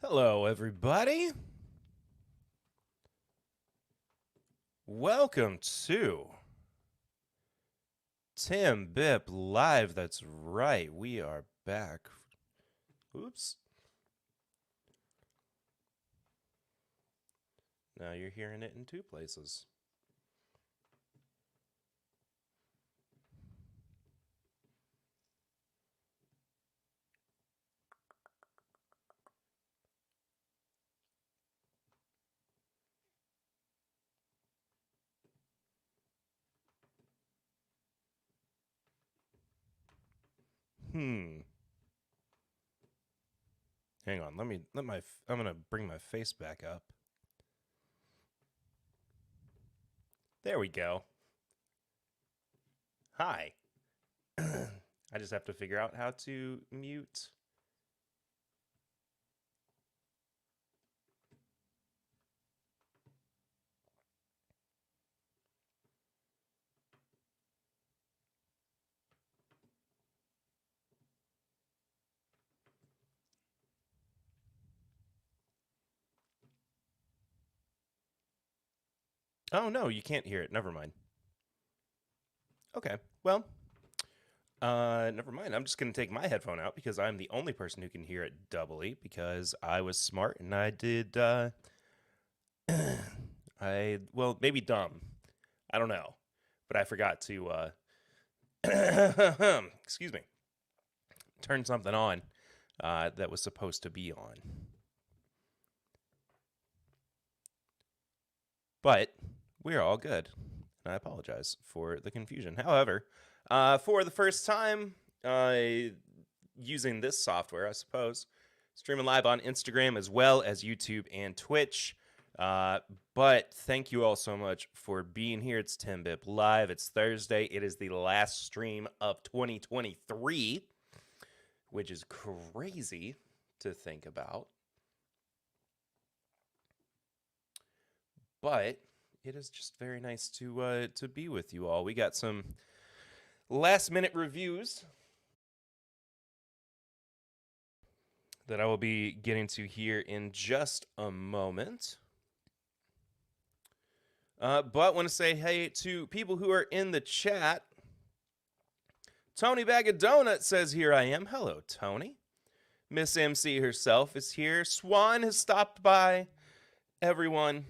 Hello, everybody. Welcome to Tim Bip Live. That's right. We are back. Oops. Now you're hearing it in two places. Hang on. I'm going to bring my face back up. There we go. Hi. I just have to figure out how to mute. Oh, no, you can't hear it. Never mind. Okay. Well, never mind. I'm just going to take my headphone out because I'm the only person who can hear it doubly because I was smart and I did, well, maybe dumb. I don't know. But I forgot to, excuse me, turn something on that was supposed to be on. But we're all good. And I apologize for the confusion. However, for the first time using this software, I suppose, streaming live on Instagram as well as YouTube and Twitch. But thank you all so much for being here. It's Tim Bip Live. It's Thursday. It is the last stream of 2023, which is crazy to think about. But it is just very nice to be with you all. We got some last-minute reviews that I will be getting to here in just a moment. But want to say hey to people who are in the chat. Tony Bag of Donut says, here I am. Hello, Tony. Miss MC herself is here. Swan has stopped by. Everyone.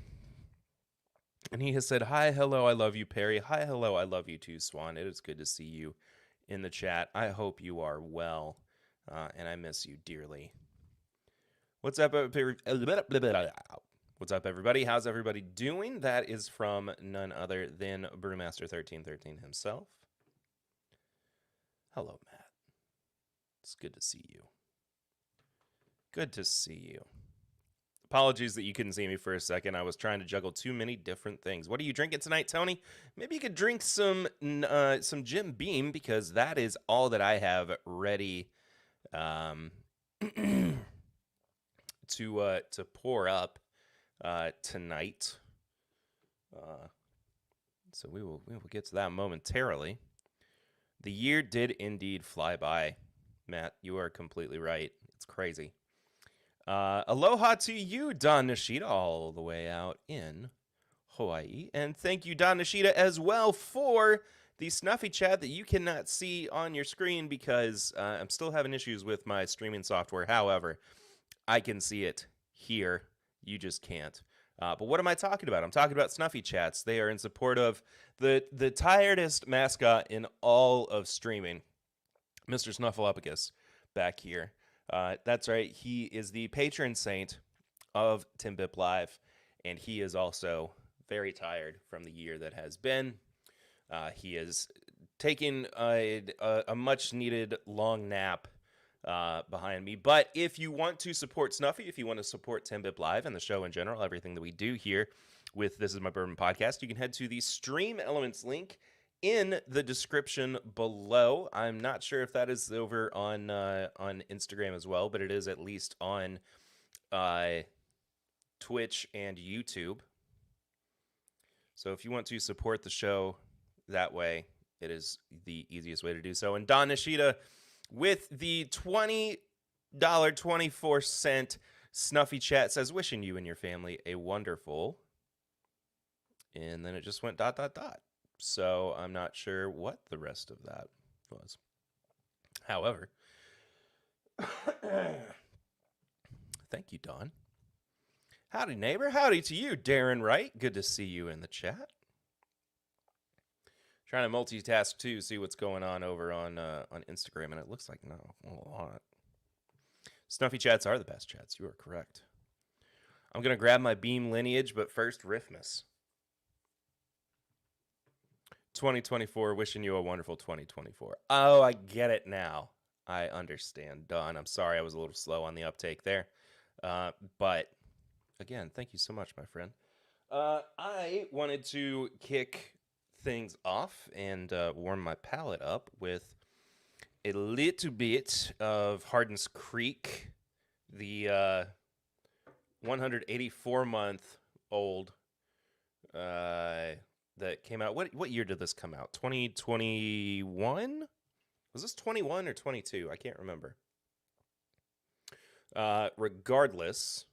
And he has said, hi, hello, I love you, Perry. Hi, hello, I love you too, Swan. It is good to see you in the chat. I hope you are well, and I miss you dearly. What's up, What's up, everybody? How's everybody doing? That is from none other than Brewmaster1313 himself. Hello, Matt. It's good to see you. Good to see you. Apologies that you couldn't see me for a second. I was trying to juggle too many different things. What are you drinking tonight, Tony? Maybe you could drink some Jim Beam because that is all that I have ready to pour up tonight. So we will get to that momentarily. The year did indeed fly by, Matt. You are completely right. It's crazy. Aloha to you, Don Nishida, all the way out in Hawaii. And thank you, Don Nishida, as well for the snuffy chat that you cannot see on your screen because I'm still having issues with my streaming software. However, I can see it here. You just can't. But what am I talking about? I'm talking about snuffy chats. They are in support of the tiredest mascot in all of streaming, Mr. Snuffleupagus, back here. That's right. He is the patron saint of Tim Bip Live, and he is also very tired from the year that has been. He is taking a much-needed long nap behind me. But if you want to support Snuffy, if you want to support Tim Bip Live and the show in general, everything that we do here with This Is My Bourbon Podcast, you can head to the Stream Elements link in the description below. I'm not sure if that is over on Instagram as well, but it is at least on Twitch and YouTube. So if you want to support the show that way, it is the easiest way to do so. And Don Nishida with the $20.24 Snuffy Chat says, wishing you and your family a wonderful. And then it just went ... So I'm not sure what the rest of that was. However, thank you, Don. Howdy, neighbor. Howdy to you, Darren Wright. Good to see you in the chat. Trying to multitask too, see what's going on over on Instagram, and it looks like not a lot. Snuffy chats are the best chats. You are correct. I'm gonna grab my Beam lineage, but first, Riffmas. 2024, wishing you a wonderful 2024. Oh, I get it now. I understand, Don. I'm sorry I was a little slow on the uptake there. But, again, thank you so much, my friend. I wanted to kick things off and warm my palate up with a little bit of Hardin's Creek, the 184-month-old that came out. What year did this come out? 2021? Was this 21 or 22? I can't remember. Regardless,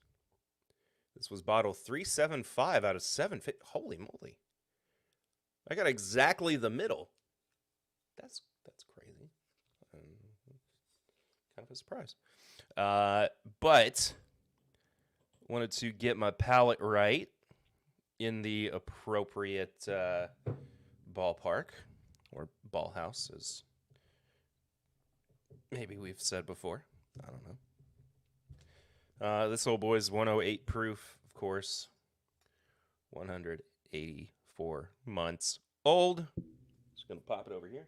this was bottle 375 out of 750. Holy moly. I got exactly the middle. That's crazy. Kind of a surprise. But wanted to get my palate right in the appropriate ballpark, or ball house, as maybe we've said before. I don't know. This old boy's 108 proof, of course. 184 months old. Just gonna pop it over here.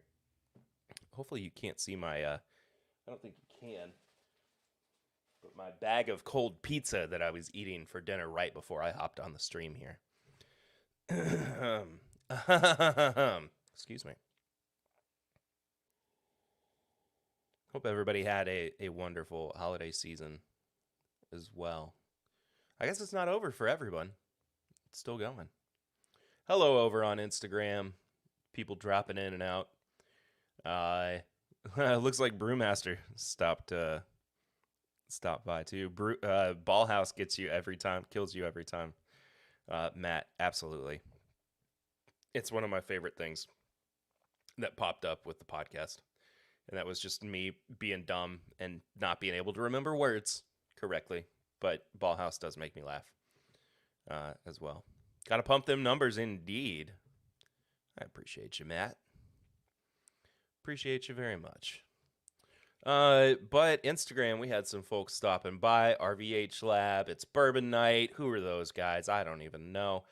Hopefully you can't see my, I don't think you can, but my bag of cold pizza that I was eating for dinner right before I hopped on the stream here. Excuse me. Hope everybody had a wonderful holiday season as well. I guess it's not over for everyone. It's still going. Hello over on Instagram. People dropping in and out. It looks like Brewmaster stopped by too. Ballhouse gets you every time, kills you every time. Matt, absolutely. It's one of my favorite things that popped up with the podcast. And that was just me being dumb and not being able to remember words correctly. But Ballhouse does make me laugh as well. Got to pump them numbers indeed. I appreciate you, Matt. Appreciate you very much. But Instagram, we had some folks stopping by. RVH Lab, it's Bourbon Night. Who are those guys? I don't even know.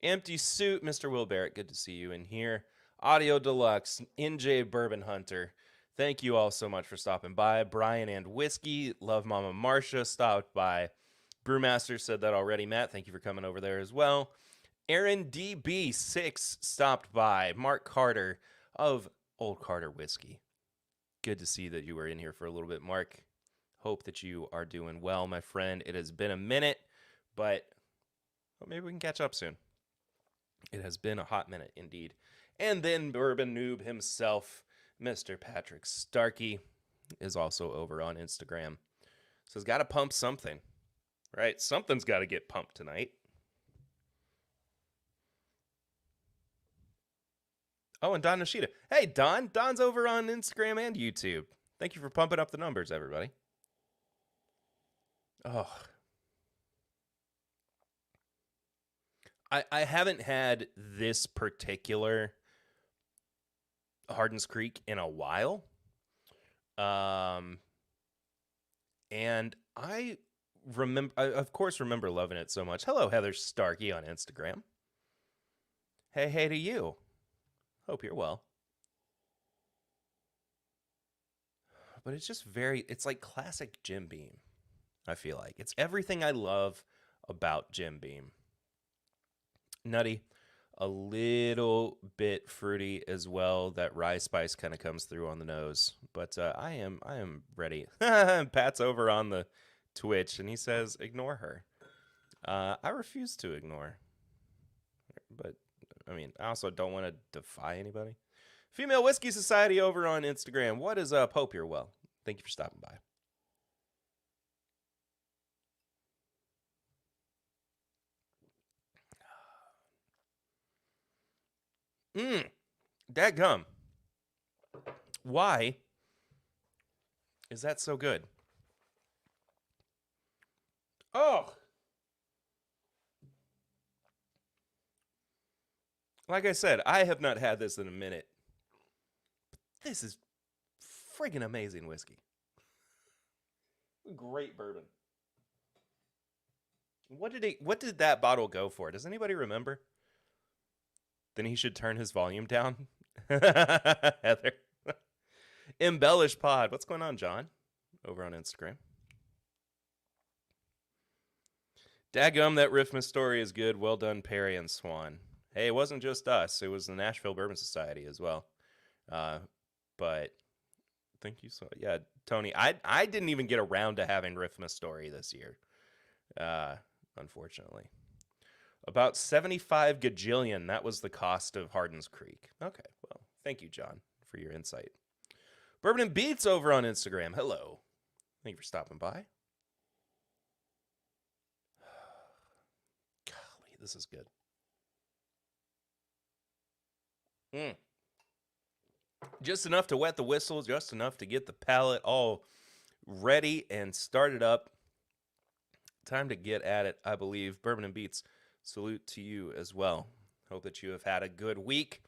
Empty Suit, Mr. Will Barrett, good to see you in here. Audio Deluxe, NJ Bourbon Hunter. Thank you all so much for stopping by. Brian and Whiskey, Love Mama Marsha stopped by. Brewmaster said that already. Matt, thank you for coming over there as well. Aaron DB6 stopped by. Mark Carter of Old Carter Whiskey. Good to see that you were in here for a little bit, Mark. Hope that you are doing well, my friend. It has been a minute, but maybe we can catch up soon. It has been a hot minute indeed. And then Bourbon Noob himself, Mr. Patrick Starkey, is also over on Instagram. So he's got to pump something, right? Something's got to get pumped tonight. Oh, and Don Nishida. Hey, Don. Don's over on Instagram and YouTube. Thank you for pumping up the numbers, everybody. Oh. I haven't had this particular Hardin's Creek in a while. And I of course remember loving it so much. Hello, Heather Starkey on Instagram. Hey to you. Hope you're well. But it's just it's like classic Jim Beam, I feel like. It's everything I love about Jim Beam. Nutty, a little bit fruity as well. That rye spice kind of comes through on the nose. But I am ready. Pat's over on the Twitch, and he says, ignore her. I refuse to ignore. But I mean, I also don't want to defy anybody. Female Whiskey Society over on Instagram. What is up? Hope you're well. Thank you for stopping by. Dadgum. Why is that so good? Oh. Like I said, I have not had this in a minute. This is friggin' amazing whiskey. Great bourbon. What did that bottle go for? Does anybody remember? Then he should turn his volume down. Heather. Embellish Pod. What's going on, John? Over on Instagram. Daggum, that Riffmas story is good. Well done, Perry and Swan. Hey, it wasn't just us. It was the Nashville Bourbon Society as well. But thank you so. Yeah, Tony. I didn't even get around to having Riffmas story this year. Unfortunately. About 75 gajillion. That was the cost of Hardin's Creek. Okay, well, thank you, John, for your insight. Bourbon and Beats over on Instagram. Hello. Thank you for stopping by. Golly, this is good. Just enough to wet the whistle, just enough to get the palate all ready and started up. Time to get at it, I believe. Bourbon and Beats, salute to you as well. Hope that you have had a good week.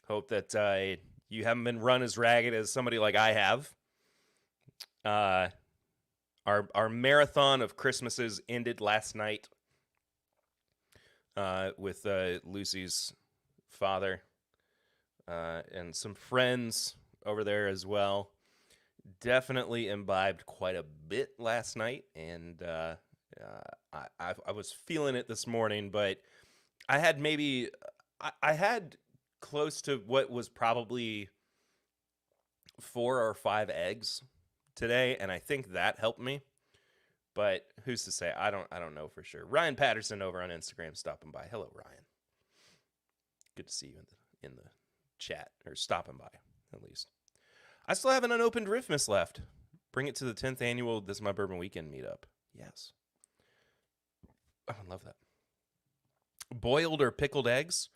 Hope that you haven't been run as ragged as somebody like I have. Our marathon of Christmases ended last night with Lucy's father and some friends over there as well. Definitely imbibed quite a bit last night, and I was feeling it this morning, but I had I had close to what was probably 4 or 5 eggs today, and I think that helped me. But who's to say? I don't know for sure. Ryan Patterson over on Instagram stopping by. Hello, Ryan. Good to see you in the chat, or stopping by at least. I still have an unopened Riffmas left. Bring it to the 10th annual This Is My Bourbon Weekend meetup. Yes. Oh, I love that. Boiled or pickled eggs?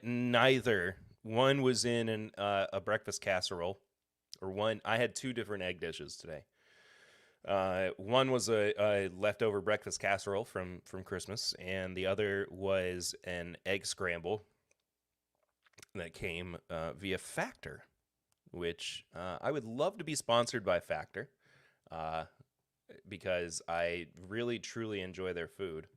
Neither. One was in a breakfast casserole, or one. I had 2 different egg dishes today. One was a leftover breakfast casserole from Christmas, and the other was an egg scramble that came via Factor, which I would love to be sponsored by Factor, because I really, truly enjoy their food,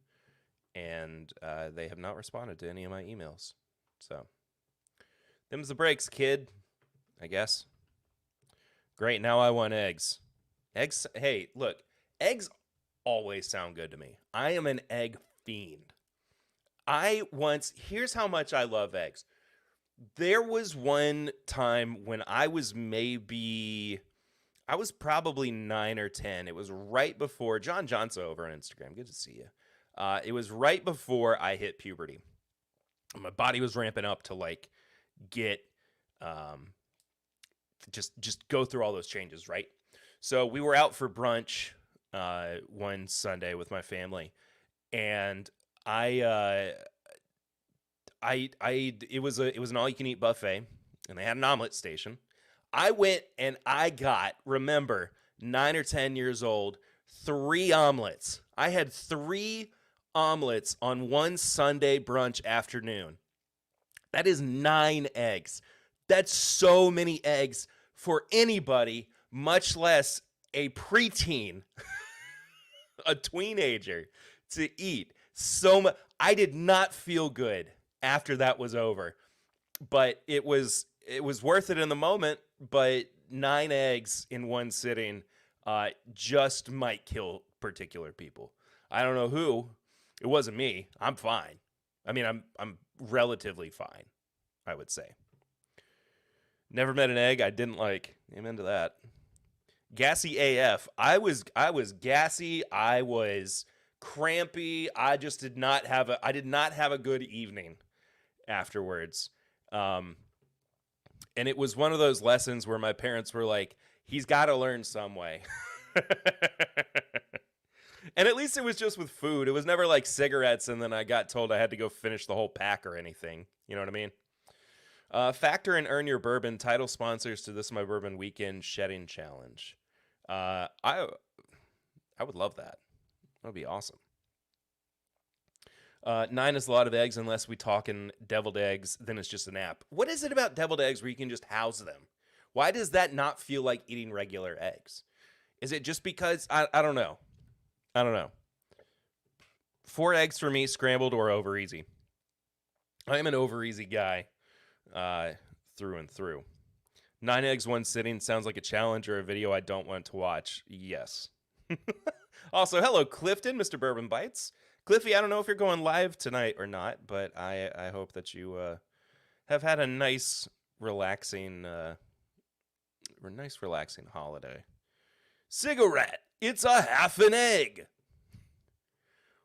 and they have not responded to any of my emails. So, them's the breaks, kid, I guess. Great, now I want eggs. Eggs, hey, look, eggs always sound good to me. I am an egg fiend. Here's how much I love eggs. There was one time when I was probably 9 or 10. It was right before, John Johnson over on Instagram, good to see you. It was right before I hit puberty. My body was ramping up to like get, just go through all those changes, right? So we were out for brunch one Sunday with my family, and it was an all you can eat buffet, and they had an omelet station. I went and I got, remember, 9 or 10 years old, 3 omelets. I had 3 omelets on one Sunday brunch afternoon. That is 9 eggs. That's so many eggs for anybody, much less a preteen, a teenager, to eat. So much. I did not feel good after that was over, but it was worth it in the moment. But 9 eggs in one sitting just might kill particular people. I don't know who. It wasn't me. I'm fine. I mean, I'm relatively fine, I would say. Never met an egg I didn't like. Amen to that. Gassy AF. I was gassy. I was crampy. I did not have a good evening afterwards. And it was one of those lessons where my parents were like, he's got to learn some way. And at least it was just with food. It was never like cigarettes and then I got told I had to go finish the whole pack or anything. You know what I mean? Factor and earn your bourbon. Title sponsors to This My Bourbon Weekend Shedding Challenge. I would love that. That would be awesome. 9 is a lot of eggs unless we talking deviled eggs. Then it's just an app. What is it about deviled eggs where you can just house them? Why does that not feel like eating regular eggs? Is it just because I don't know? I don't know. 4 eggs for me, scrambled or over easy. I am an over easy guy, through and through. 9 eggs, 1 sitting sounds like a challenge or a video I don't want to watch. Yes. Also, hello, Clifton, Mr. Bourbon Bites. Cliffy, I don't know if you're going live tonight or not, but I hope that you have had a nice, relaxing holiday. Cigarette, it's a half an egg.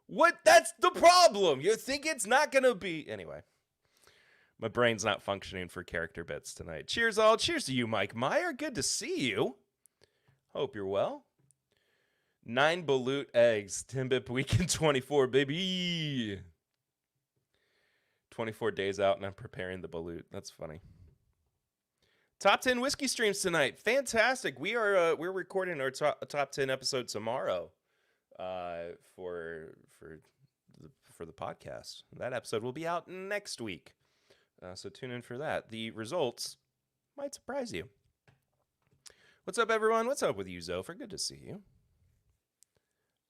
What? That's the problem. You think it's not going to be... Anyway, my brain's not functioning for character bits tonight. Cheers all. Cheers to you, Mike Meyer. Good to see you. Hope you're well. 9 balut eggs. Timbip weekend 24, baby. 24 days out and I'm preparing the balut. That's funny. Top 10 whiskey streams tonight. Fantastic. We're recording our top 10 episode tomorrow for the podcast. That episode will be out next week. So tune in for that. The results might surprise you. What's up, everyone? What's up with you, Zopher? Good to see you.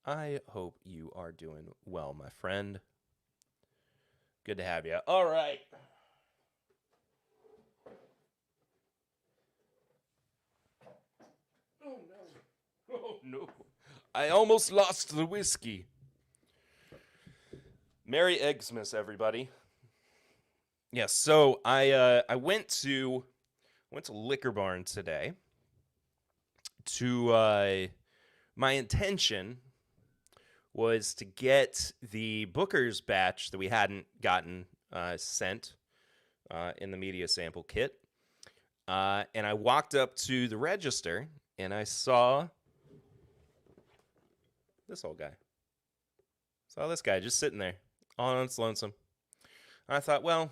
I hope you are doing well, my friend. Good to have you. All right. Oh, no. Oh, no. I almost lost the whiskey. Merry Xmas, everybody. Yes, so I went to Liquor Barn today to my intention was to get the Booker's batch that we hadn't gotten sent in the media sample kit. And I walked up to the register, and I saw this old guy. Saw this guy just sitting there, all on its lonesome. And I thought, well,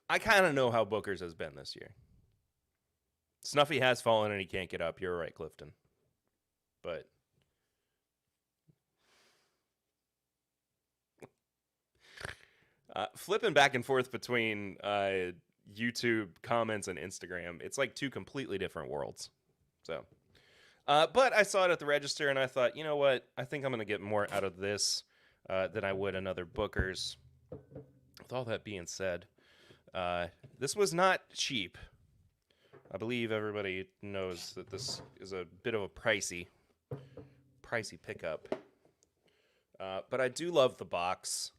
I kind of know how Booker's has been this year. Snuffy has fallen, and he can't get up. You're right, Clifton. But... flipping back and forth between YouTube comments and Instagram, it's like 2 completely different worlds. So, but I saw it at the register, and I thought, you know what? I think I'm going to get more out of this than I would another Booker's. With all that being said, this was not cheap. I believe everybody knows that this is a bit of a pricey pickup. But I do love the box.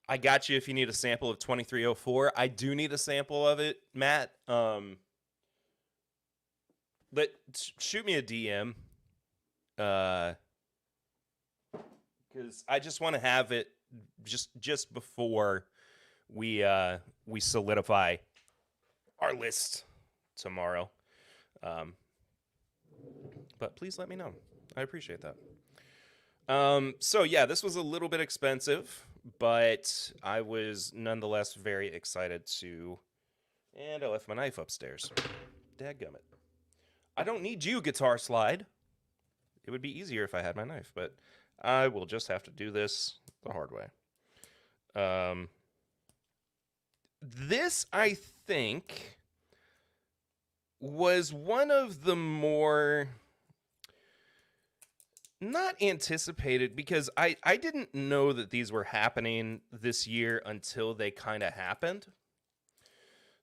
I got you if you need a sample of 2304. I do need a sample of it, Matt. But shoot me a DM. Because I just want to have it just before we solidify our list tomorrow. But please let me know. I appreciate that. So yeah, this was a little bit expensive, but I was nonetheless very excited to... And I left my knife upstairs. Dadgummit. I don't need you, Guitar Slide. It would be easier if I had my knife, but I will just have to do this the hard way. This, I think, was one of the more... Not anticipated, because I didn't know that these were happening this year until they kind of happened.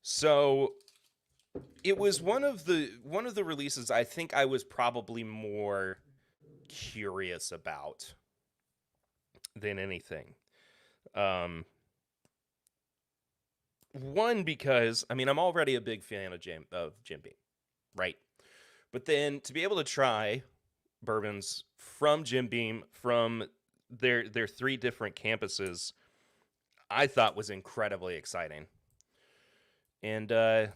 So it was one of the releases I think I was probably more curious about than anything. One, because I mean I'm already a big fan of Jim Beam, right? But then to be able to try bourbons from Jim Beam from their 3 different campuses, I thought was incredibly exciting. And I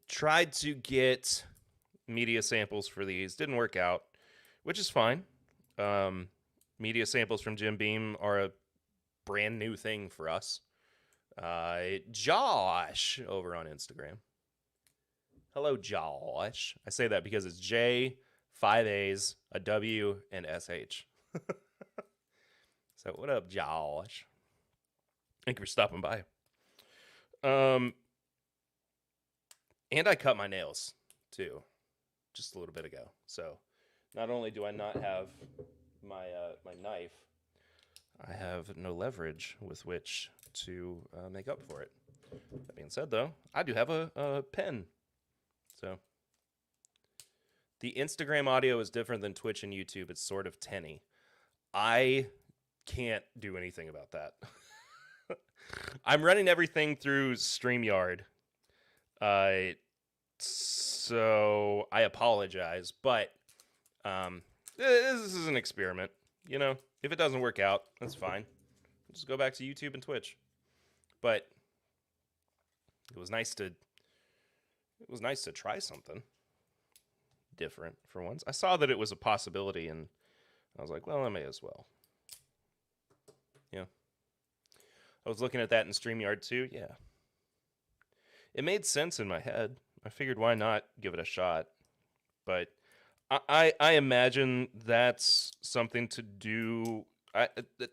tried to get media samples for these, didn't work out, which is fine. Media samples from Jim Beam are a brand new thing for us. Josh over on Instagram. Hello, Josh. I say that because it's J, 5 A's, a W, and SH. So what up, Josh? Thank you for stopping by. And I cut my nails too, just a little bit ago. So not only do I not have my my knife, I have no leverage with which to make up for it. That being said, though, I do have a pen. So the Instagram audio is different than Twitch and YouTube. It's sort of tinny. I can't do anything about that. I'm running everything through StreamYard. So I apologize, but this is an experiment. You know, if it doesn't work out, that's fine. Just go back to YouTube and Twitch. But it was nice to try something different for once. I saw that it was a possibility, and I was like, well, I may as well. Yeah. I was looking at that in StreamYard too. Yeah. It made sense in my head. I figured, why not give it a shot? But I imagine that's something to do.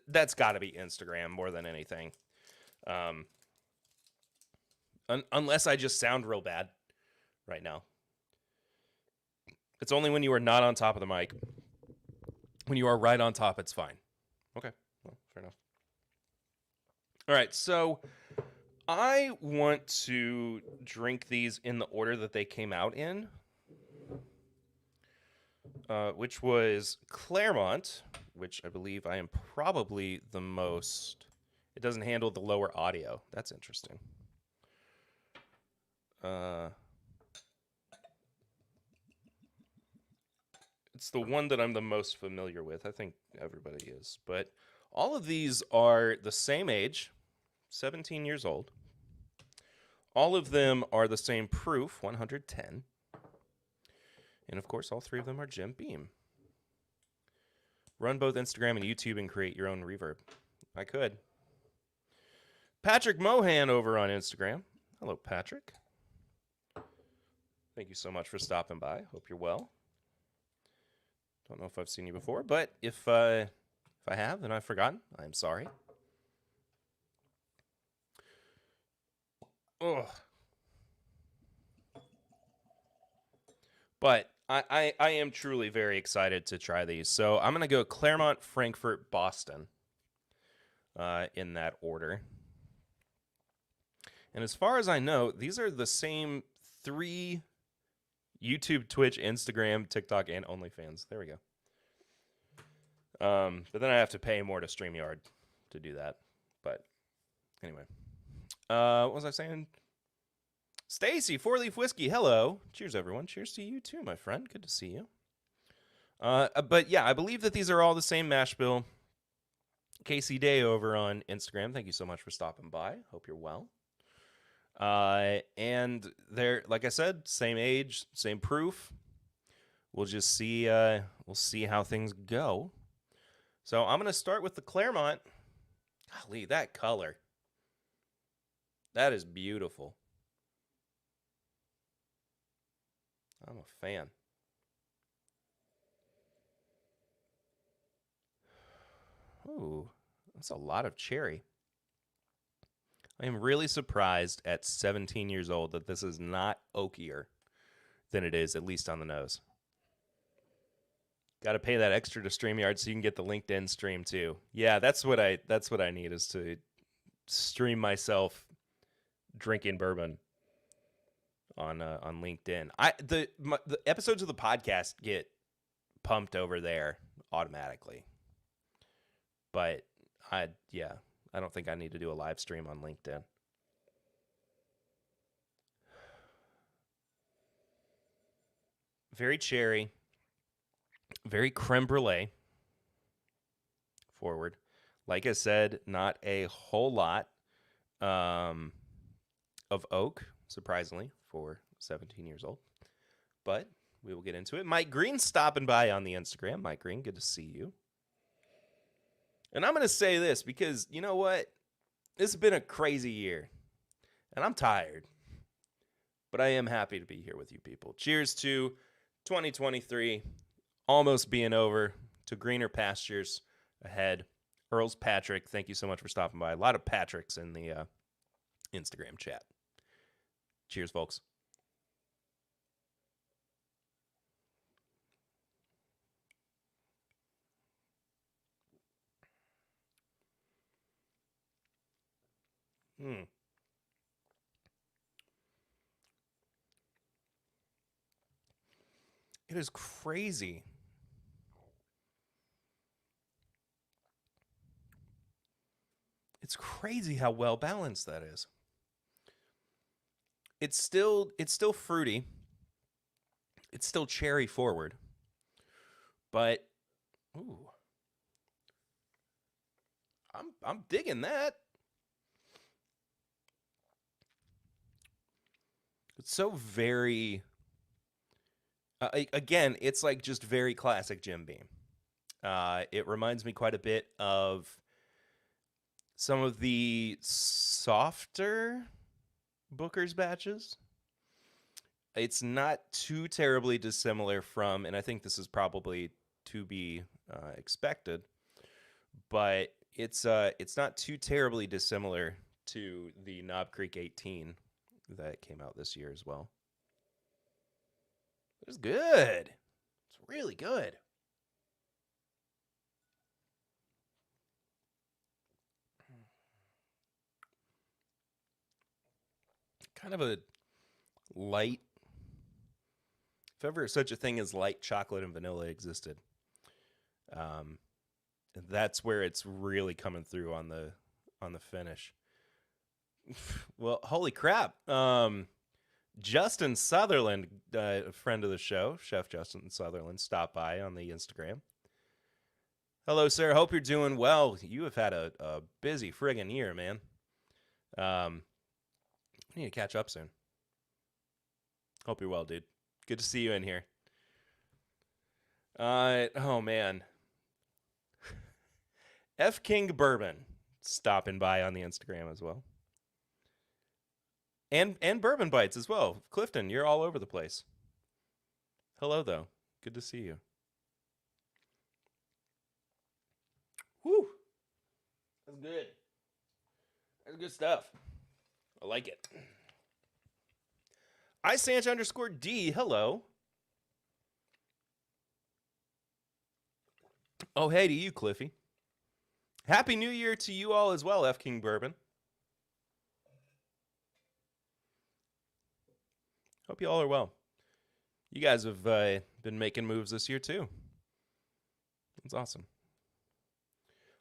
That's got to be Instagram more than anything. Unless I just sound real bad right now. It's only when you are not on top of the mic. When you are right on top, it's fine. Okay, well, fair enough. All right, so I want to drink these in the order that they came out in, which was Clermont, which I believe I am probably the most. It doesn't handle the lower audio. That's interesting. It's the one that I'm the most familiar with. I think everybody is. But all of these are the same age, 17 years old. All of them are the same proof, 110. And of course, all three of them are Jim Beam. Run both Instagram and YouTube and create your own reverb. I could. Patrick Mohan over on Instagram. Hello, Patrick. Thank you so much for stopping by. Hope you're well. Don't know if I've seen you before, but if I have and I've forgotten, I'm sorry. Ugh. But I am truly very excited to try these. So I'm going to go Clermont, Frankfort, Boston in that order. And as far as I know, these are the same 3 YouTube, Twitch, Instagram, TikTok, and OnlyFans. There we go. But then I have to pay more to StreamYard to do that. But anyway. What was I saying? Stacy, 4-Leaf Whiskey, hello. Cheers, everyone. Cheers to you, too, my friend. Good to see you. But yeah, I believe that these are all the same mash bill. Casey Day over on Instagram. Thank you so much for stopping by. Hope you're well. And they're, like I said, same age, same proof. We'll just see, we'll see how things go. So I'm going to start with the Clermont. Golly, that color. That is beautiful. I'm a fan. Ooh, that's a lot of cherry. I am really surprised at 17 years old that this is not oakier than it is, at least on the nose. Got to pay that extra to StreamYard so you can get the LinkedIn stream too. Yeah, that's what I need, is to stream myself drinking bourbon on LinkedIn. The episodes of the podcast get pumped over there automatically. But I don't think I need to do a live stream on LinkedIn. Very cherry. Very creme brulee. Forward. Like I said, not a whole lot of oak, surprisingly, for 17 years old. But we will get into it. Mike Green stopping by on the Instagram. Mike Green, good to see you. And I'm going to say this because you know what? This has been a crazy year, and I'm tired, but I am happy to be here with you people. Cheers to 2023 almost being over, to greener pastures ahead. Earl's Patrick, thank you so much for stopping by. A lot of Patricks in the Instagram chat. Cheers, folks. It is crazy. It's crazy how well balanced that is. It's still fruity. It's still cherry forward. But ooh. I'm digging that. It's so very again, it's like just very classic Jim Beam. It reminds me quite a bit of some of the softer Booker's batches. It's not too terribly dissimilar from, and I think this is probably to be expected, but it's not too terribly dissimilar to the Knob Creek 18 that came out this year as well. It's good. It's really good. Kind of a light, if ever such a thing as light chocolate and vanilla existed, that's where it's really coming through on the finish. Well, holy crap! Justin Sutherland, a friend of the show, Chef Justin Sutherland, stopped by on the Instagram. Hello, sir. Hope you're doing well. You have had a busy friggin' year, man. I need to catch up soon. Hope you're well, dude. Good to see you in here. Oh man. F King Bourbon stopping by on the Instagram as well. And Bourbon Bites as well. Clifton, you're all over the place. Hello though. Good to see you. Whew. That's good. That's good stuff. I like it. iSanch_D, hello. Oh, hey to you, Cliffy. Happy New Year to you all as well, F King Bourbon. Hope you all are well. You guys have been making moves this year too. That's awesome.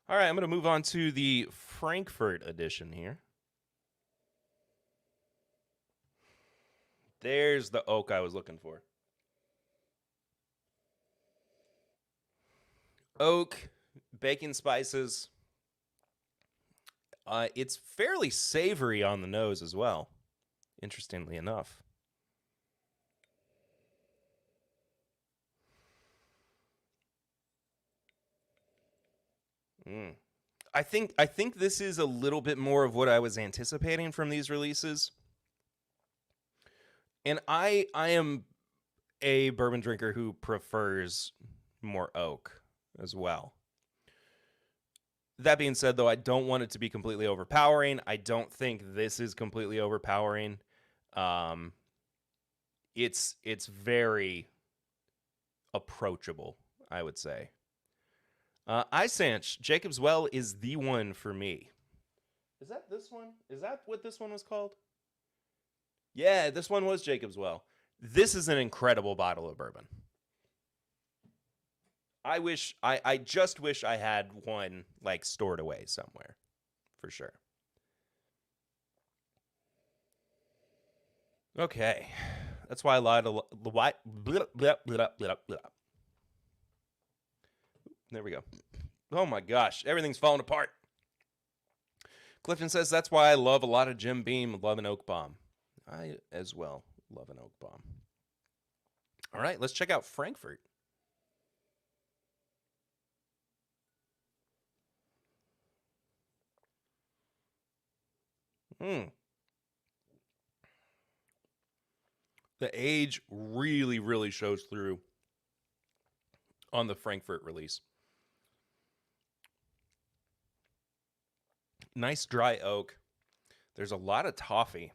All right, I'm going to move on to the Frankfort edition here. There's the oak I was looking for. Oak, bacon spices. It's fairly savory on the nose as well, interestingly enough. I think this is a little bit more of what I was anticipating from these releases. And I am a bourbon drinker who prefers more oak as well. That being said, though, I don't want it to be completely overpowering. I don't think this is completely overpowering. It's very approachable, I would say. iSanch, Jacob's Well is the one for me. Is that this one? Is that what this one was called? Yeah, this one was Jacob's Well. This is an incredible bottle of bourbon. I just wish I had one like stored away somewhere, for sure. Okay, that's why I lied. There we go. Oh my gosh, everything's falling apart. Clifton says that's why I love a lot of Jim Beam, love an oak bomb. I as well love an oak bomb. All right, let's check out Frankfort. Mm. The age really, really shows through on the Frankfort release. Nice dry oak. There's a lot of toffee,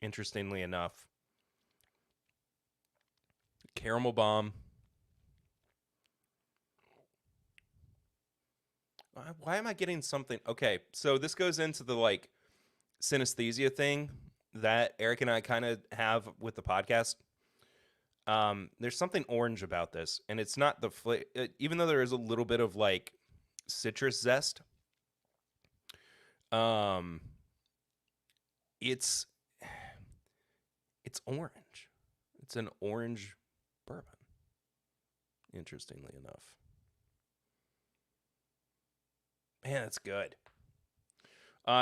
interestingly enough. Caramel bomb. Why am I getting something? Okay, so this goes into the like synesthesia thing that Eric and I kind of have with the podcast. There's something orange about this, and it's not the even though there is a little bit of like citrus zest. Um, it's orange. It's an orange bourbon. Interestingly enough, man, it's good.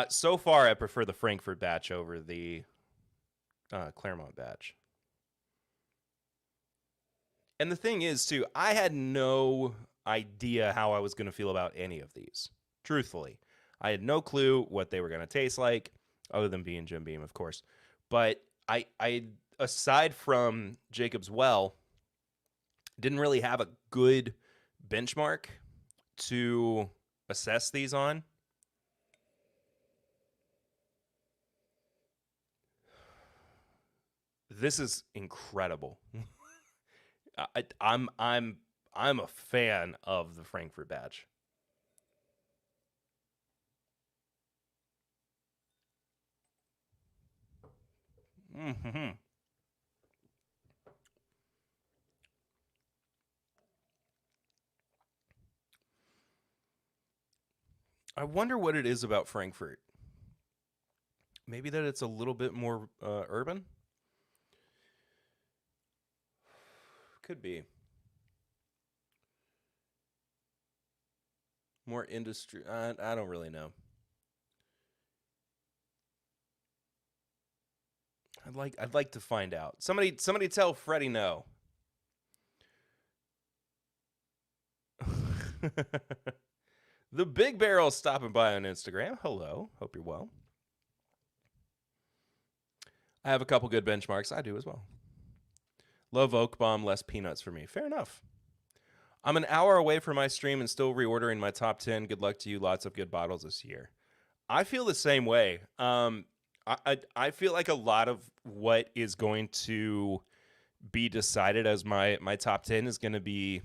So far, I prefer the Frankfort batch over the Clermont batch. And the thing is, too, I had no idea how I was going to feel about any of these. Truthfully, I had no clue what they were going to taste like, other than being Jim Beam, of course. But I aside from Jacob's Well, didn't really have a good benchmark to assess these on. This is incredible. I'm a fan of the Frankfurt batch. Mm-hmm. I wonder what it is about Frankfurt. Maybe that it's a little bit more urban. Could be more industry. I don't really know. I'd like to find out. Somebody tell Freddie no. The Big Barrel stopping by on Instagram. Hello, hope you're well. I have a couple good benchmarks. I do as well. Love Oak Bomb, less peanuts for me. Fair enough. I'm an hour away from my stream and still reordering my top 10. Good luck to you. Lots of good bottles this year. I feel the same way. I feel like a lot of what is going to be decided as my top 10 is going to be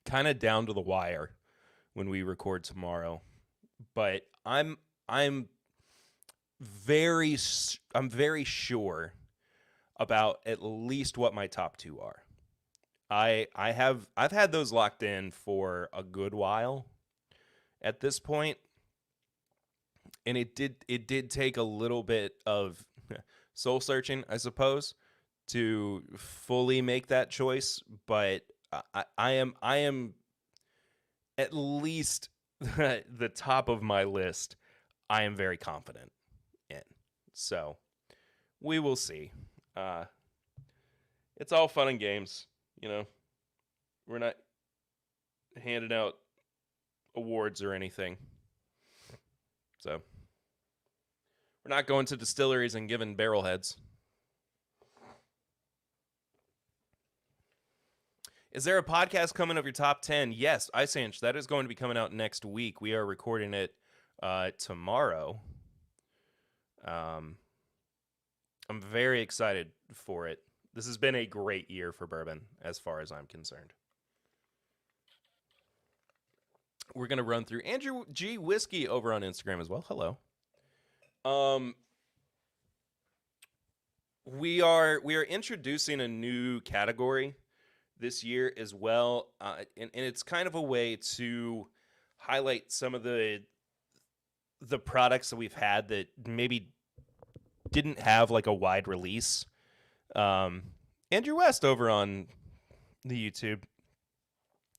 kind of down to the wire when we record tomorrow. But I'm very sure about at least what my top 2 are. I've had those locked in for a good while at this point, and it did take a little bit of soul searching, I suppose, to fully make that choice. But I am at least the top of my list. I am very confident in. So we will see. It's all fun and games, you know. We're not handing out awards or anything. So we're not going to distilleries and giving barrel heads. Is there a podcast coming of your top 10? Yes, Ice Inch. That is going to be coming out next week. We are recording it tomorrow. I'm very excited for it. This has been a great year for bourbon, as far as I'm concerned. We're going to run through Andrew G. Whiskey over on Instagram as well. Hello. We are introducing a new category this year as well, and it's kind of a way to highlight some of the products that we've had that maybe didn't have like a wide release. Andrew West over on the YouTube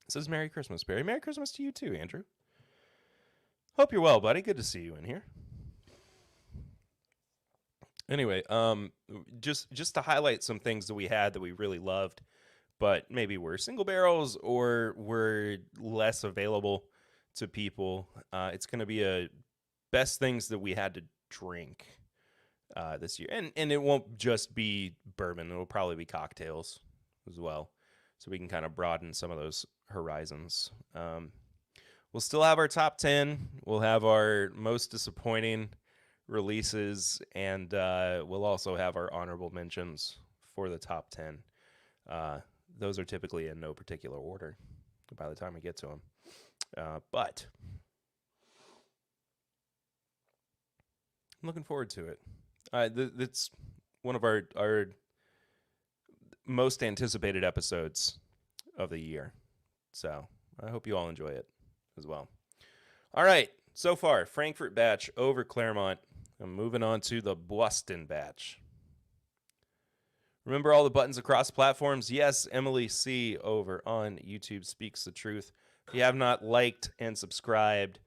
says Merry Christmas, Barry. Merry Christmas to you too, Andrew. Hope you're well, buddy. Good to see you in here. Anyway, just to highlight some things that we had that we really loved, but maybe were single barrels or were less available to people. It's going to be a best things that we had to drink this year. And it won't just be bourbon. It'll probably be cocktails as well. So we can kind of broaden some of those horizons. We'll still have our top 10. We'll have our most disappointing releases, and we'll also have our honorable mentions for the top 10. Those are typically in no particular order by the time we get to them. But I'm looking forward to it. It's one of our most anticipated episodes of the year. So I hope you all enjoy it as well. All right. So far, Frankfort batch over Clermont. I'm moving on to the Boston batch. Remember all the buttons across platforms? Yes, Emily C. over on YouTube speaks the truth. If you have not liked and subscribed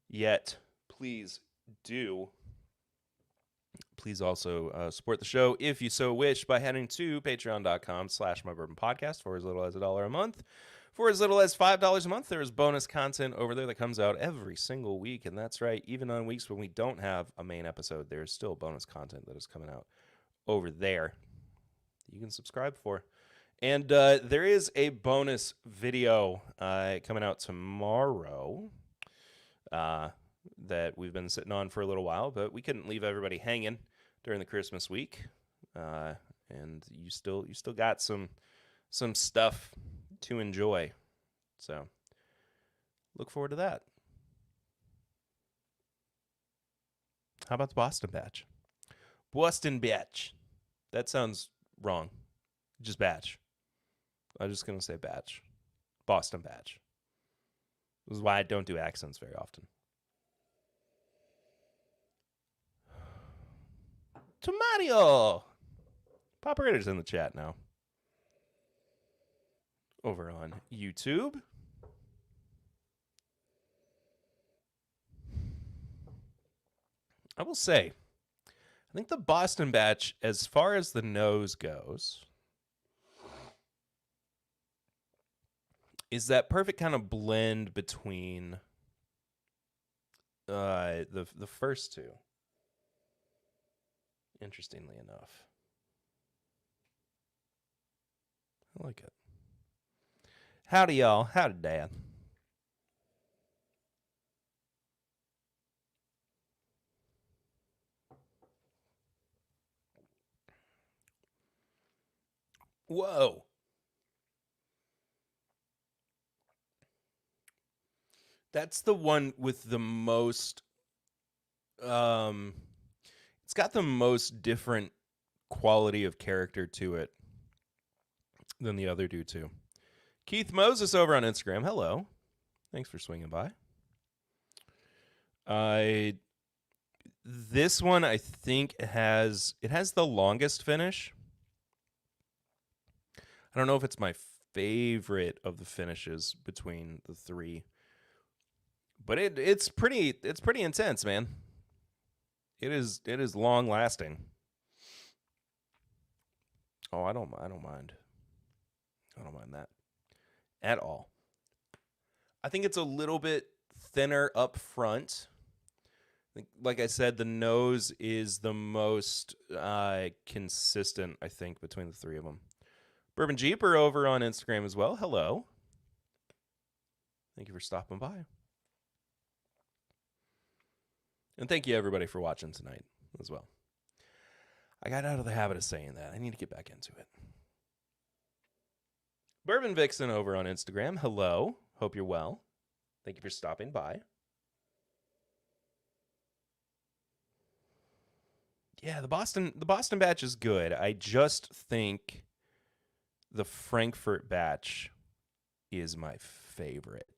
yet, please do. Please also support the show if you so wish by heading to patreon.com/mybourbonpodcast for as little as $1 a month. For as little as $5 a month, there is bonus content over there that comes out every single week. And that's right, even on weeks when we don't have a main episode, there's still bonus content that is coming out over there you can subscribe for. And there is a bonus video coming out tomorrow that we've been sitting on for a little while, but we couldn't leave everybody hanging during the Christmas week. And you still got some stuff to enjoy. So look forward to that. How about the Boston batch? Boston batch. That sounds wrong. Just batch. I'm just going to say batch. Boston batch. This is why I don't do accents very often. Tomato! Poperator's in the chat now. Over on YouTube. I will say, I think the Boston batch, as far as the nose goes, is that perfect kind of blend between the first two. Interestingly enough. I like it. Howdy, y'all. Howdy, Dad. Whoa. That's the one with the most... it's got the most different quality of character to it than the other do, too. Keith Moses over on Instagram. Hello. Thanks for swinging by. This one, I think, has the longest finish. I don't know if it's my favorite of the finishes between the three, but it's pretty intense, man. It is long lasting. Oh, I don't mind. I don't mind that at all. I think it's a little bit thinner up front. Like I said, the nose is the most consistent, I think, between the three of them. Bourbon Jeeper over on Instagram as well. Hello. Thank you for stopping by. And thank you, everybody, for watching tonight as well. I got out of the habit of saying that. I need to get back into it. Bourbon Vixen over on Instagram. Hello. Hope you're well. Thank you for stopping by. Yeah, the Boston batch is good. I just think the Frankfort batch is my favorite.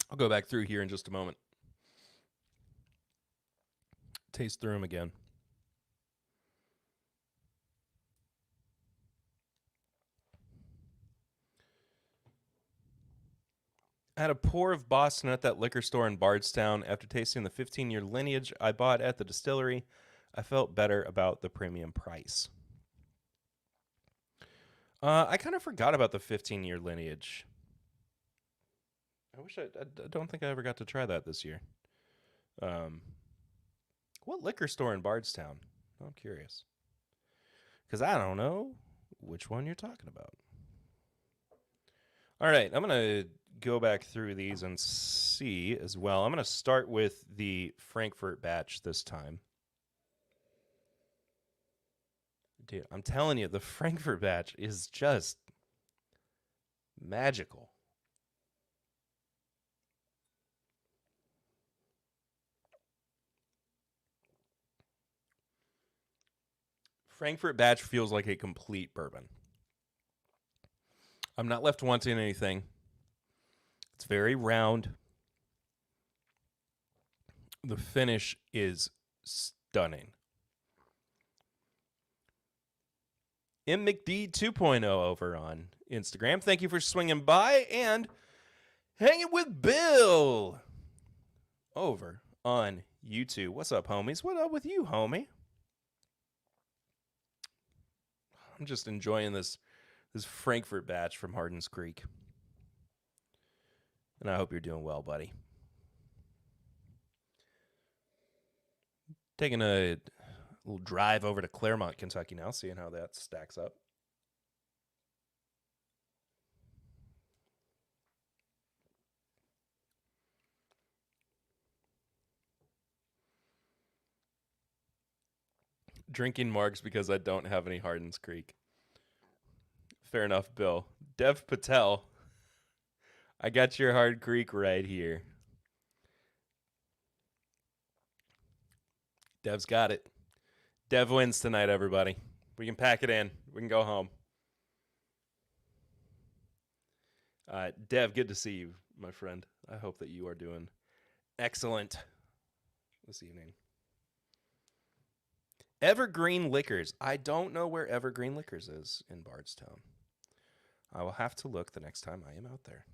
I'll go back through here in just a moment. Taste through them again. I had a pour of Boston at that liquor store in Bardstown. After tasting the 15-year lineage I bought at the distillery, I felt better about the premium price. I kind of forgot about the 15-year lineage. I wish I don't think I ever got to try that this year. What liquor store in Bardstown? I'm curious. Because I don't know which one you're talking about. All right, I'm going to go back through these and see as well. I'm going to start with the Frankfort batch this time. Dude, I'm telling you, the Frankfort batch is just magical. Frankfort batch feels like a complete bourbon. I'm not left wanting anything. It's very round. The finish is stunning. M. McD 2.0 over on Instagram. Thank you for swinging by and hanging with Bill over on YouTube. What's up, homies? What up with you, homie? I'm just enjoying this Frankfort batch from Hardin's Creek. And I hope you're doing well, buddy. Taking a little drive over to Clermont, Kentucky now, seeing how that stacks up. Drinking margs because I don't have any Hardin's Creek. Fair enough, Bill. Dev Patel. I got your Hard Creek right here. Dev's got it. Dev wins tonight, everybody. We can pack it in. We can go home. Dev, good to see you, my friend. I hope that you are doing excellent this evening. Evergreen Liquors. I don't know where Evergreen Liquors is in Bardstown. I will have to look the next time I am out there.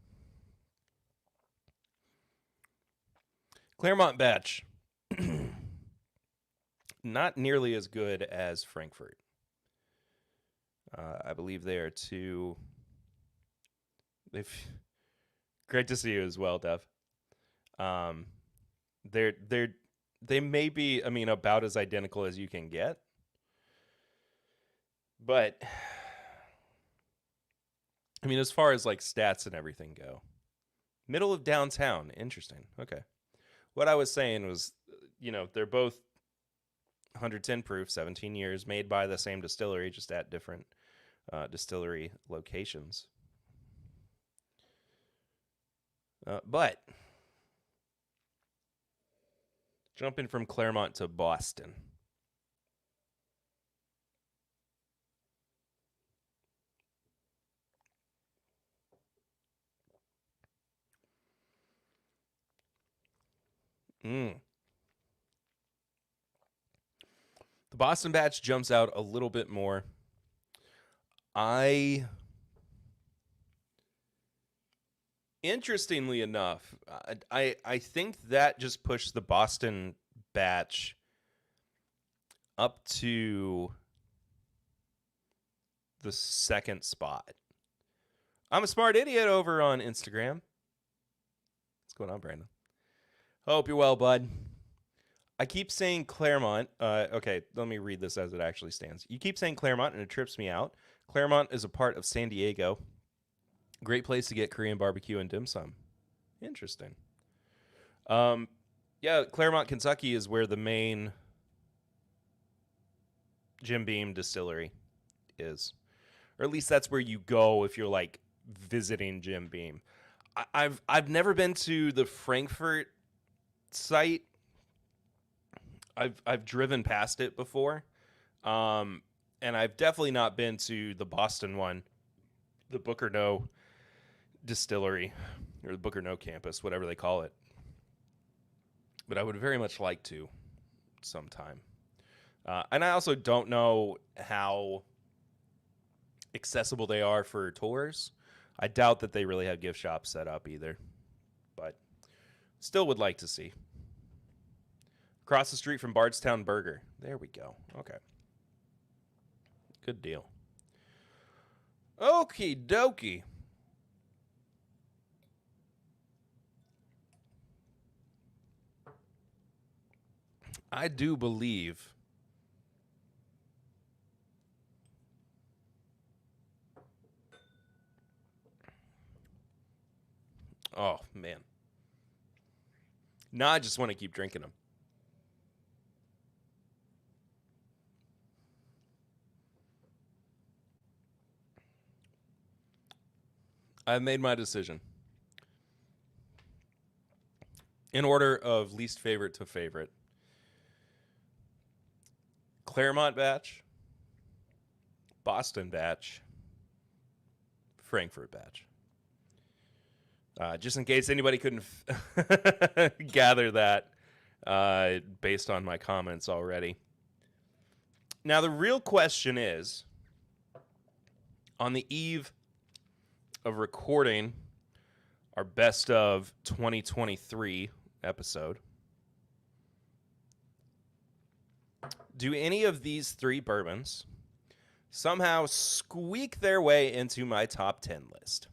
Clermont batch. Not nearly as good as Frankfort. I believe they are too. Great to see you as well, Dev. They may be, I mean, about as identical as you can get, but I mean, as far as like stats and everything go, middle of downtown. Interesting. Okay. What I was saying was, they're both 110 proof, 17 years, made by the same distillery, just at different distillery locations. But jumping from Clermont to Boston. The Boston batch jumps out a little bit more. Interestingly enough, I think that just pushed the Boston batch up to the second spot. I'm a smart idiot over on Instagram. What's going on, Brandon? Hope you're well, bud. I keep saying Clermont. Okay, let me read this as it actually stands. You keep saying Clermont, and it trips me out. Clermont is a part of San Diego. Great place to get Korean barbecue and dim sum. Interesting. Yeah, Clermont, Kentucky is where the main Jim Beam distillery is. Or at least that's where you go if you're like visiting Jim Beam. I've never been to the Frankfort site. I've driven past it before. And I've definitely not been to the Boston one, the Booker No distillery, or the Booker No campus, whatever they call it. But I would very much like to sometime. And I also don't know how accessible they are for tours. I doubt that they really have gift shops set up either. But still would like to see. Across the street from Bardstown Burger. There we go. Okay. Good deal. Okie dokie. I do believe oh, man. Now I just want to keep drinking them. I've made my decision. In order of least favorite to favorite. Clermont batch, Boston batch, Frankfort batch. Just in case anybody couldn't gather that based on my comments already. Now, the real question is, on the eve of recording our best of 2023 episode, do any of these three bourbons somehow squeak their way into my top 10 list?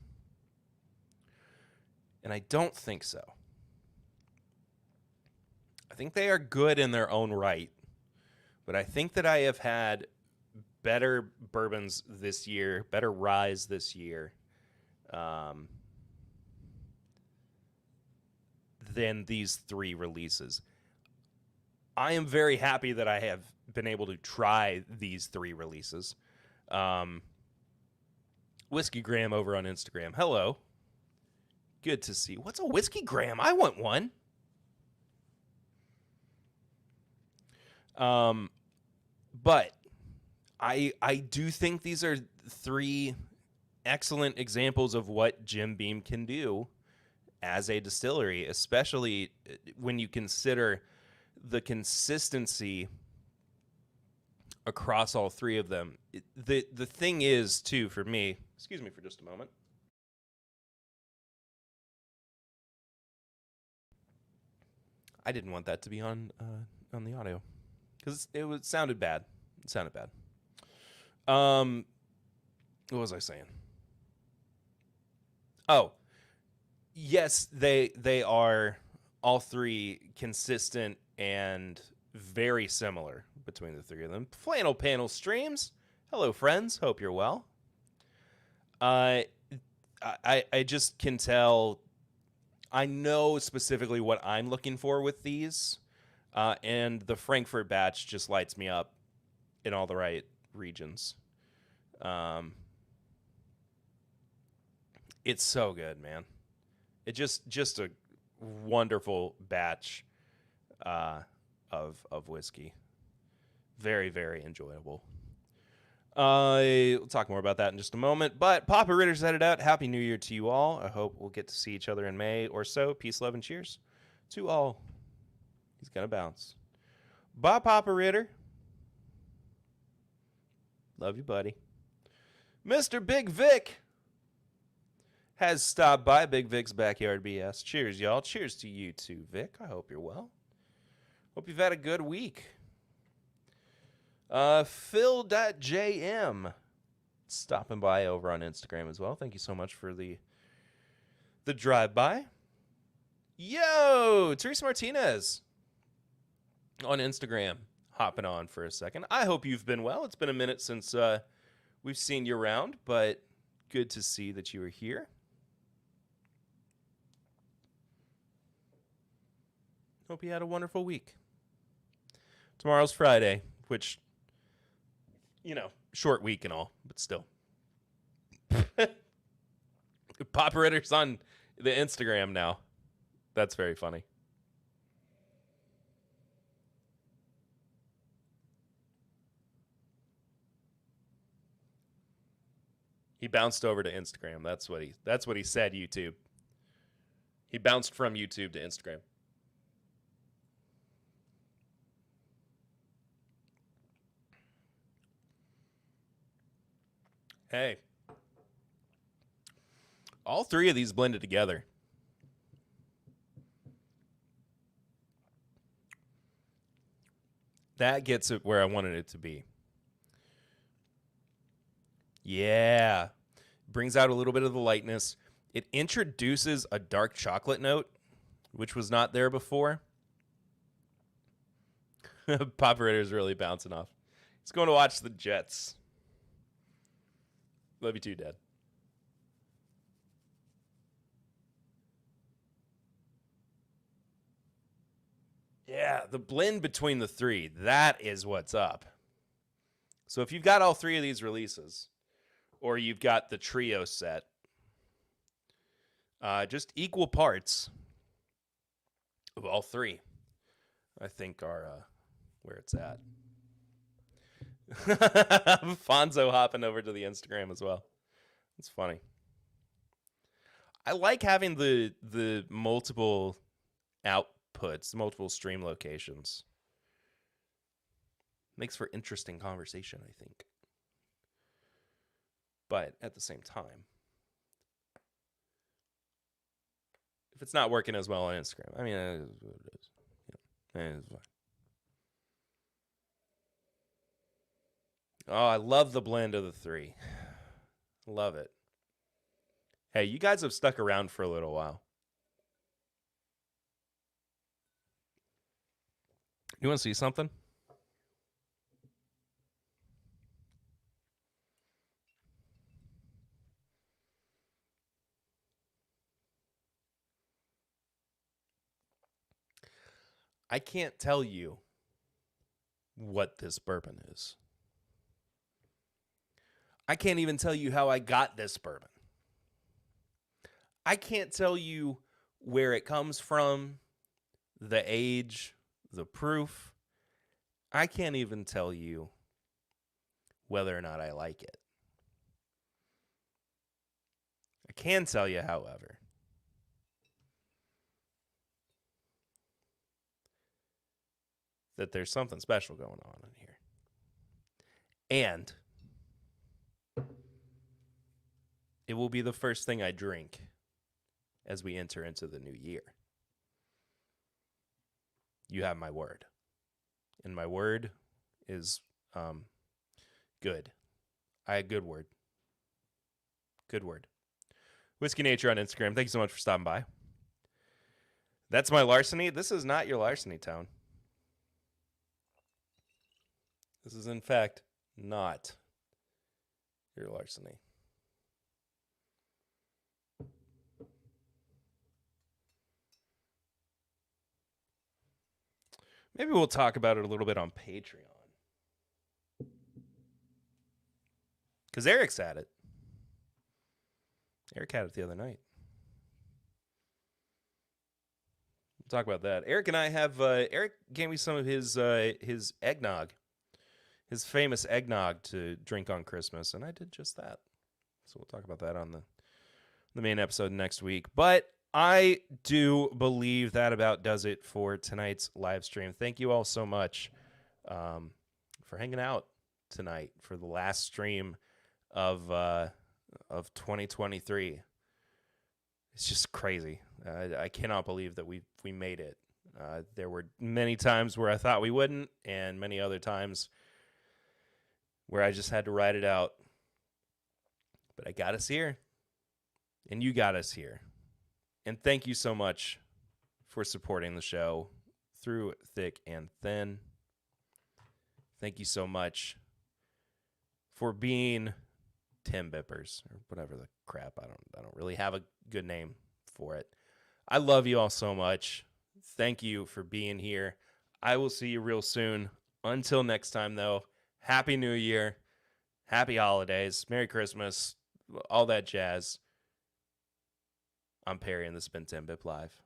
And I don't think so. I think they are good in their own right, but I think that I have had better bourbons this year, better ryes this year, than these three releases. I am very happy that I have been able to try these three releases. Whiskey Graham over on Instagram. Hello. Good to see. What's a Whiskey Graham? I want one. But I do think these are three excellent examples of what Jim Beam can do as a distillery, especially when you consider the consistency across all three of them. The thing is, too, for me, excuse me for just a moment. I didn't want that to be on the audio because it sounded bad. It sounded bad. What was I saying? Oh, yes, they are all three consistent and very similar between the three of them. Flannel Panel Streams. Hello, friends. Hope you're well. I just can tell. I know specifically what I'm looking for with these, and the Frankfurt batch just lights me up in all the right regions. It's so good, man. It just a wonderful batch of whiskey. Very, very enjoyable. We'll talk more about that in just a moment. But Papa Ritter's headed out. Happy New Year to you all. I hope we'll get to see each other in May or so. Peace, love, and cheers to all. He's going to bounce. Bye, Papa Ritter. Love you, buddy. Mr. Big Vic has stopped by Big Vic's Backyard BS. Cheers, y'all. Cheers to you too, Vic. I hope you're well. Hope you've had a good week. Phil.jm stopping by over on Instagram as well. Thank you so much for the drive-by. Yo, Teresa Martinez on Instagram hopping on for a second. I hope you've been well. It's been a minute since we've seen you around, but good to see that you are here. Hope you had a wonderful week. Tomorrow's Friday, which, you know, short week and all, but still. Papa Ritter's on the Instagram now. That's very funny. He bounced over to Instagram. That's what he said, YouTube. He bounced from YouTube to Instagram. Hey. All three of these blended together. That gets it where I wanted it to be. Yeah. Brings out a little bit of the lightness. It introduces a dark chocolate note, which was not there before. Poperator's really bouncing off. He's going to watch the Jets. Love you too, Dad. Yeah, the blend between the three, that is what's up. So if you've got all three of these releases, or you've got the trio set, just equal parts of all three, I think are where it's at. Fonzo hopping over to the Instagram as well. It's funny. I like having the multiple outputs, multiple stream locations. Makes for interesting conversation, I think. But at the same time, if it's not working as well on Instagram, I mean, it is what it is. It's fine. Oh, I love the blend of the three. Love it. Hey, you guys have stuck around for a little while. You want to see something? I can't tell you what this bourbon is. I can't even tell you how I got this bourbon. I can't tell you where it comes from, the age, the proof. I can't even tell you whether or not I like it. I can tell you, however, that there's something special going on in here. And it will be the first thing I drink as we enter into the new year. You have my word. And my word is good. I had good word. Good word. Whiskey Nature on Instagram. Thank you so much for stopping by. That's my larceny. This is not your larceny town. This is, in fact, not your larceny. Maybe we'll talk about it a little bit on Patreon. Because Eric's at it. Eric had it the other night. We'll talk about that. Eric and I have... Eric gave me some of his eggnog. His famous eggnog to drink on Christmas, and I did just that. So we'll talk about that on the main episode next week. But I do believe that about does it for tonight's live stream. Thank you all so much for hanging out tonight for the last stream of 2023. It's just crazy. I cannot believe that we made it. There were many times where I thought we wouldn't, and many other times where I just had to ride it out. But I got us here, and you got us here. And thank you so much for supporting the show through thick and thin. Thank you so much for being Tim Bippers or whatever the crap. I don't really have a good name for it. I love you all so much. Thank you for being here. I will see you real soon. Until next time, though, Happy New Year. Happy holidays. Merry Christmas. All that jazz. I'm Perry, and this has been Tim Bip Live.